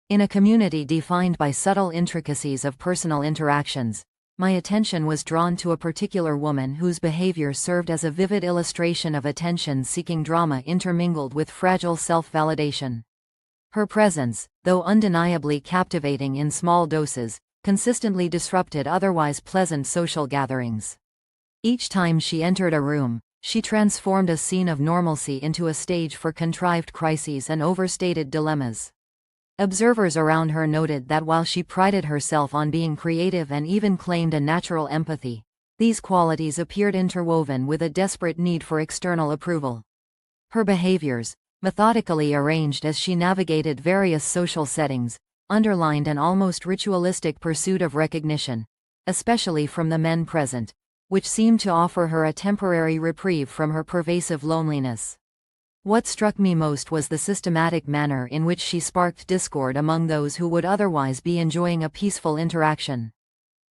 In a community defined by subtle intricacies of personal interactions, my attention was drawn to a particular woman whose behavior served as a vivid illustration of attention-seeking drama intermingled with fragile self-validation. Her presence, though undeniably captivating in small doses, consistently disrupted otherwise pleasant social gatherings. Each time she entered a room, she transformed a scene of normalcy into a stage for contrived crises and overstated dilemmas. Observers around her noted that while she prided herself on being creative and even claimed a natural empathy, these qualities appeared interwoven with a desperate need for external approval. Her behaviors, methodically arranged as she navigated various social settings, underlined an almost ritualistic pursuit of recognition, especially from the men present, which seemed to offer her a temporary reprieve from her pervasive loneliness. What struck me most was the systematic manner in which she sparked discord among those who would otherwise be enjoying a peaceful interaction.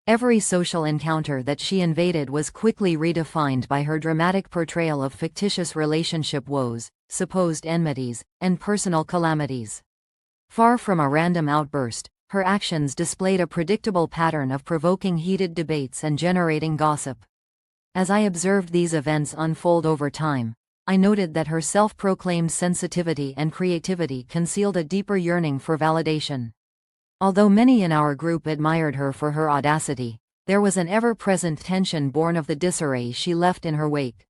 Every social encounter that she invaded was quickly redefined by her dramatic portrayal of fictitious relationship woes, supposed enmities, and personal calamities. Far from a random outburst, her actions displayed a predictable pattern of provoking heated debates and generating gossip. As I observed these events unfold over time, I noted that her self-proclaimed sensitivity and creativity concealed a deeper yearning for validation. Although many in our group admired her for her audacity, there was an ever-present tension born of the disarray she left in her wake.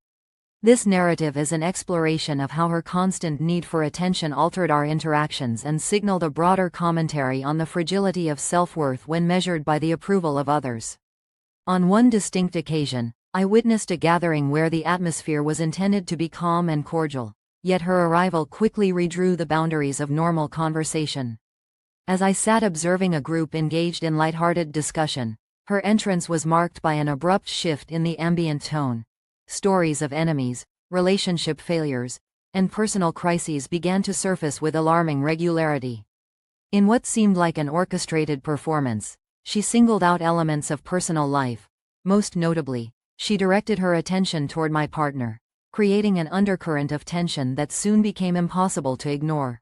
This narrative is an exploration of how her constant need for attention altered our interactions and signaled a broader commentary on the fragility of self-worth when measured by the approval of others. On one distinct occasion, I witnessed a gathering where the atmosphere was intended to be calm and cordial, yet her arrival quickly redrew the boundaries of normal conversation. As I sat observing a group engaged in lighthearted discussion, her entrance was marked by an abrupt shift in the ambient tone. Stories of enemies, relationship failures, and personal crises began to surface with alarming regularity. In what seemed like an orchestrated performance, she singled out elements of personal life. Most notably, she directed her attention toward my partner, creating an undercurrent of tension that soon became impossible to ignore.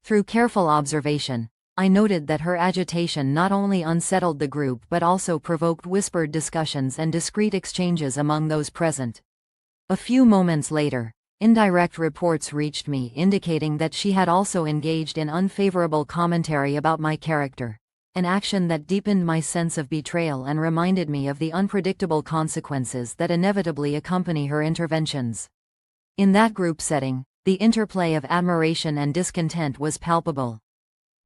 Through careful observation, I noted that her agitation not only unsettled the group but also provoked whispered discussions and discreet exchanges among those present. A few moments later, indirect reports reached me indicating that she had also engaged in unfavorable commentary about my character, an action that deepened my sense of betrayal and reminded me of the unpredictable consequences that inevitably accompany her interventions. In that group setting, the interplay of admiration and discontent was palpable.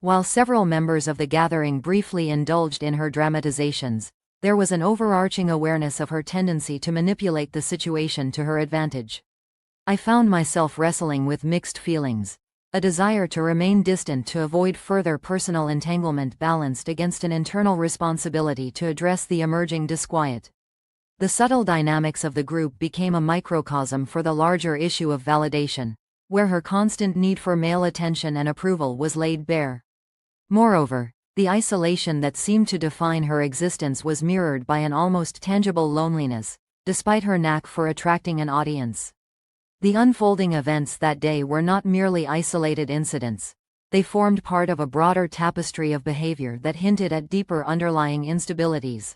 While several members of the gathering briefly indulged in her dramatizations, there was an overarching awareness of her tendency to manipulate the situation to her advantage. I found myself wrestling with mixed feelings. A desire to remain distant to avoid further personal entanglement balanced against an internal responsibility to address the emerging disquiet. The subtle dynamics of the group became a microcosm for the larger issue of validation, where her constant need for male attention and approval was laid bare. Moreover, the isolation that seemed to define her existence was mirrored by an almost tangible loneliness, despite her knack for attracting an audience. The unfolding events that day were not merely isolated incidents. They formed part of a broader tapestry of behavior that hinted at deeper underlying instabilities.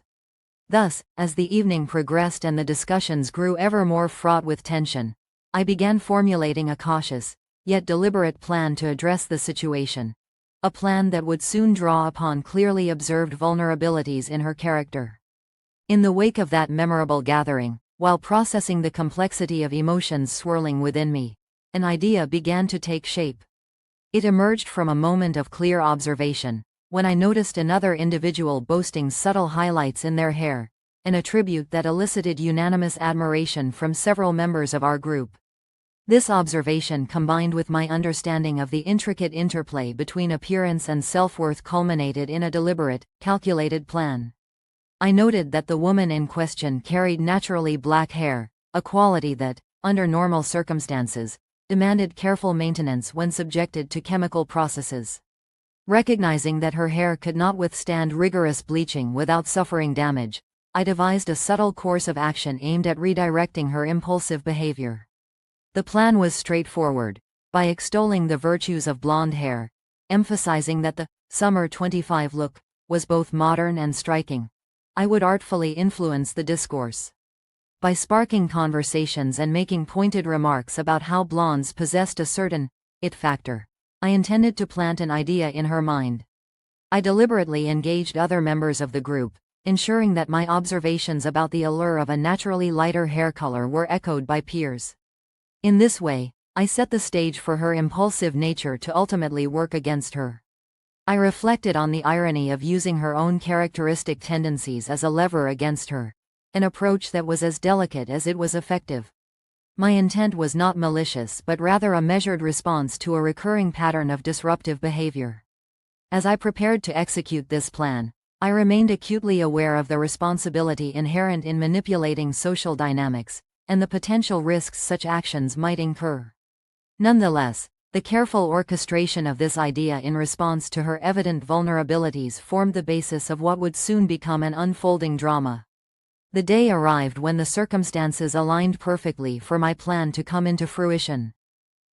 Thus, as the evening progressed and the discussions grew ever more fraught with tension, I began formulating a cautious, yet deliberate plan to address the situation. A plan that would soon draw upon clearly observed vulnerabilities in her character. In the wake of that memorable gathering, while processing the complexity of emotions swirling within me, an idea began to take shape. It emerged from a moment of clear observation, when I noticed another individual boasting subtle highlights in their hair, an attribute that elicited unanimous admiration from several members of our group. This observation, combined with my understanding of the intricate interplay between appearance and self-worth, culminated in a deliberate, calculated plan. I noted that the woman in question carried naturally black hair, a quality that, under normal circumstances, demanded careful maintenance when subjected to chemical processes. Recognizing that her hair could not withstand rigorous bleaching without suffering damage, I devised a subtle course of action aimed at redirecting her impulsive behavior. The plan was straightforward. By extolling the virtues of blonde hair, emphasizing that the Summer 25 look was both modern and striking. I would artfully influence the discourse by sparking conversations and making pointed remarks about how blondes possessed a certain it factor. I intended to plant an idea in her mind. I deliberately engaged other members of the group, ensuring that my observations about the allure of a naturally lighter hair color were echoed by peers. In this way, I set the stage for her impulsive nature to ultimately work against her. I reflected on the irony of using her own characteristic tendencies as a lever against her, an approach that was as delicate as it was effective. My intent was not malicious but rather a measured response to a recurring pattern of disruptive behavior. As I prepared to execute this plan, I remained acutely aware of the responsibility inherent in manipulating social dynamics, and the potential risks such actions might incur. Nonetheless, the careful orchestration of this idea in response to her evident vulnerabilities formed the basis of what would soon become an unfolding drama. The day arrived when the circumstances aligned perfectly for my plan to come into fruition.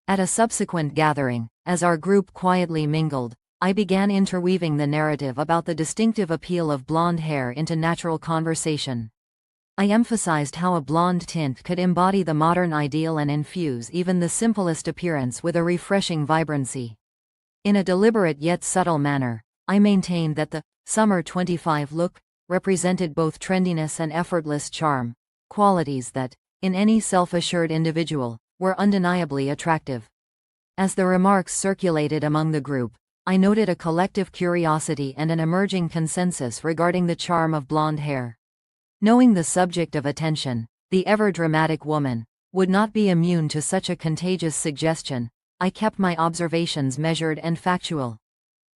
At a subsequent gathering, as our group quietly mingled, I began interweaving the narrative about the distinctive appeal of blonde hair into natural conversation. I emphasized how a blonde tint could embody the modern ideal and infuse even the simplest appearance with a refreshing vibrancy. In a deliberate yet subtle manner, I maintained that the Summer 25 look represented both trendiness and effortless charm, qualities that, in any self-assured individual, were undeniably attractive. As the remarks circulated among the group, I noted a collective curiosity and an emerging consensus regarding the charm of blonde hair. Knowing the subject of attention, the ever-dramatic woman, would not be immune to such a contagious suggestion, I kept my observations measured and factual.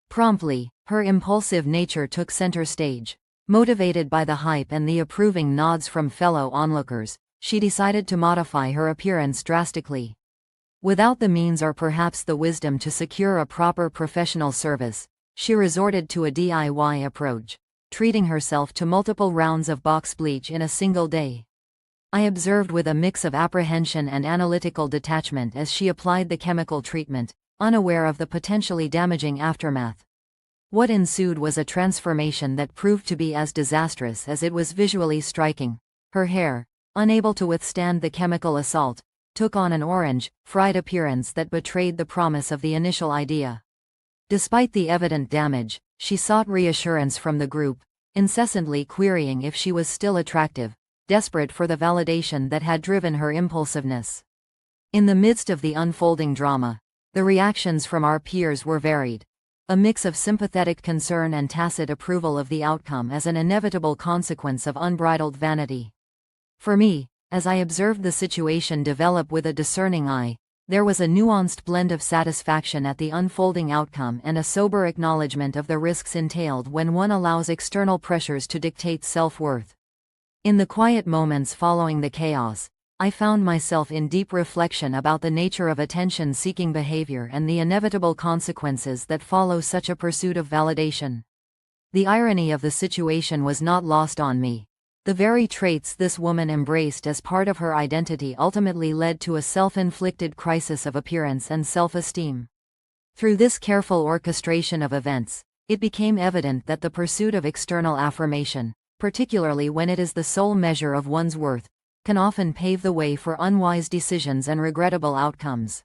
Promptly, her impulsive nature took center stage. Motivated by the hype and the approving nods from fellow onlookers, she decided to modify her appearance drastically. Without the means or perhaps the wisdom to secure a proper professional service, she resorted to a DIY approach, treating herself to multiple rounds of box bleach in a single day. I observed with a mix of apprehension and analytical detachment as she applied the chemical treatment, unaware of the potentially damaging aftermath. What ensued was a transformation that proved to be as disastrous as it was visually striking. Her hair, unable to withstand the chemical assault, took on an orange, fried appearance that betrayed the promise of the initial idea. Despite the evident damage, she sought reassurance from the group, incessantly querying if she was still attractive, desperate for the validation that had driven her impulsiveness. In the midst of the unfolding drama, the reactions from our peers were varied. A mix of sympathetic concern and tacit approval of the outcome as an inevitable consequence of unbridled vanity. For me, as I observed the situation develop with a discerning eye, there was a nuanced blend of satisfaction at the unfolding outcome and a sober acknowledgement of the risks entailed when one allows external pressures to dictate self-worth. In the quiet moments following the chaos, I found myself in deep reflection about the nature of attention-seeking behavior and the inevitable consequences that follow such a pursuit of validation. The irony of the situation was not lost on me. The very traits this woman embraced as part of her identity ultimately led to a self-inflicted crisis of appearance and self-esteem. Through this careful orchestration of events, it became evident that the pursuit of external affirmation, particularly when it is the sole measure of one's worth, can often pave the way for unwise decisions and regrettable outcomes.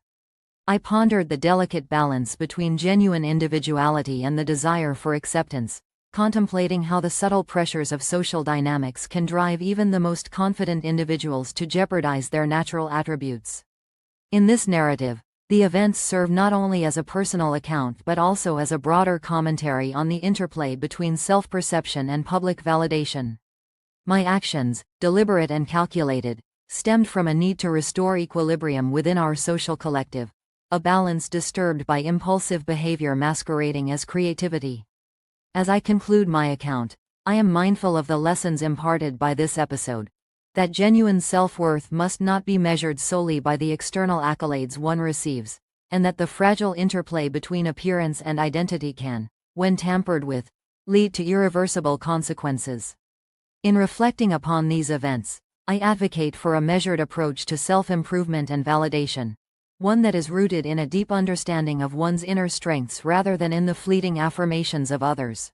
I pondered the delicate balance between genuine individuality and the desire for acceptance, contemplating how the subtle pressures of social dynamics can drive even the most confident individuals to jeopardize their natural attributes. In this narrative, the events serve not only as a personal account but also as a broader commentary on the interplay between self-perception and public validation. My actions, deliberate and calculated, stemmed from a need to restore equilibrium within our social collective, a balance disturbed by impulsive behavior masquerading as creativity. As I conclude my account, I am mindful of the lessons imparted by this episode, that genuine self-worth must not be measured solely by the external accolades one receives, and that the fragile interplay between appearance and identity can, when tampered with, lead to irreversible consequences. In reflecting upon these events, I advocate for a measured approach to self-improvement and validation, one that is rooted in a deep understanding of one's inner strengths rather than in the fleeting affirmations of others.